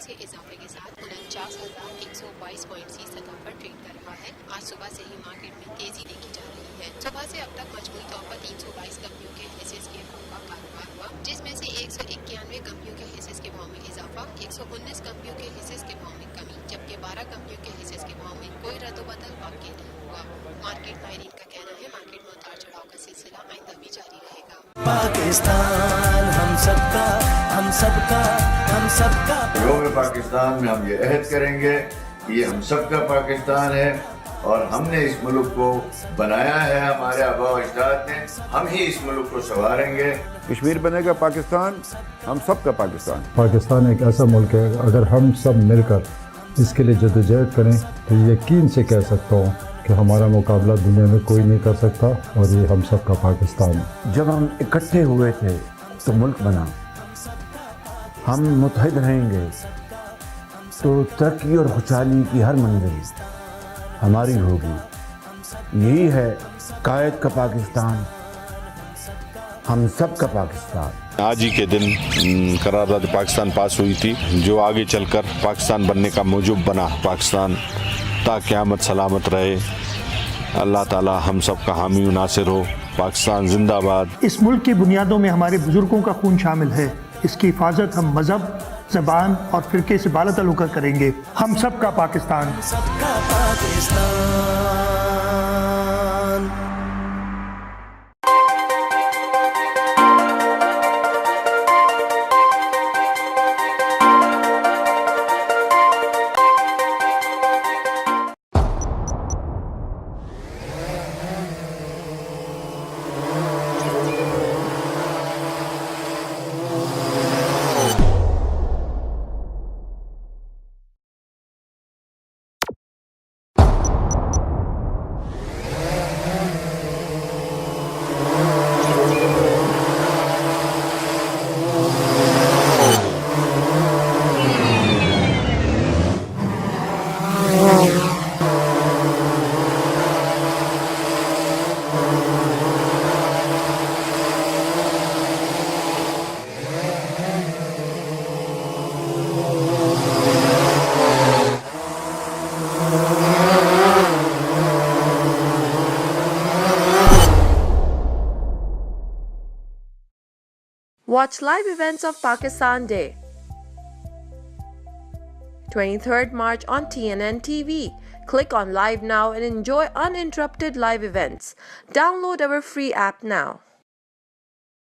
سے اضافے کے ساتھ 49,122 سطح پر ٹریڈ کر رہا ہے۔ آج صبح سے ہی مارکیٹ میں تیزی دیکھی جا رہی ہے۔ صبح سے اب تک مجموعی طور پر 322 کمپنیوں کے حصص کے بھاؤ کا کاروبار ہوا، جس میں سے 191 کمپنیوں کے حصص کے بھاؤ میں اضافہ، 119 کمپنیوں کے حصص کے بھاؤ میں کمی، جبکہ 12 کمپنیوں کے حصص کے بھاؤ میں کوئی رد و بدل واقع نہیں ہوا۔ مارکیٹ ماہرین کا کہنا ہے مارکیٹ میں اتار چڑھاؤ کا سلسلہ آئندہ بھی جاری رہے گا۔ پاکستان ہم سب کا، ہم سب کا، ہم سب کا۔ یوم پاکستان میں ہم یہ عہد کریں گے کہ یہ ہم سب کا پاکستان ہے اور ہم نے اس ملک کو بنایا ہے، ہمارے آباء و اجداد نے، ہم ہی اس ملک کو سنواریں گے۔ کشمیر بنے گا پاکستان، ہم سب کا پاکستان۔ پاکستان ایک ایسا ملک ہے، اگر ہم سب مل کر اس کے لیے جدوجہد کریں تو یقین سے کہہ سکتا ہوں کہ ہمارا مقابلہ دنیا میں کوئی نہیں کر سکتا، اور یہ ہم سب کا پاکستان ہے۔ جب ہم اکٹھے ہوئے تھے تو ملک بنا، ہم متحد رہیں گے تو ترقی اور خوشحالی کی ہر منزل ہماری ہوگی۔ یہی ہے قائد کا پاکستان، ہم سب کا پاکستان۔ آج ہی کے دن قرارداد پاکستان پاس ہوئی تھی، جو آگے چل کر پاکستان بننے کا موجب بنا۔ پاکستان تا قیامت سلامت رہے۔ اللہ تعالی ہم سب کا حامی و ناصر ہو۔ پاکستان زندہ باد۔ اس ملک کی بنیادوں میں ہمارے بزرگوں کا خون شامل ہے۔ اس کی حفاظت ہم مذہب، زبان اور فرقے سے بالاتر ہو کر کریں گے۔ ہم سب کا پاکستان۔ سب کا Pakistan. Watch live events of Pakistan Day, 23rd March on TNN TV. Click on Live now and enjoy uninterrupted live events. Download our free app now.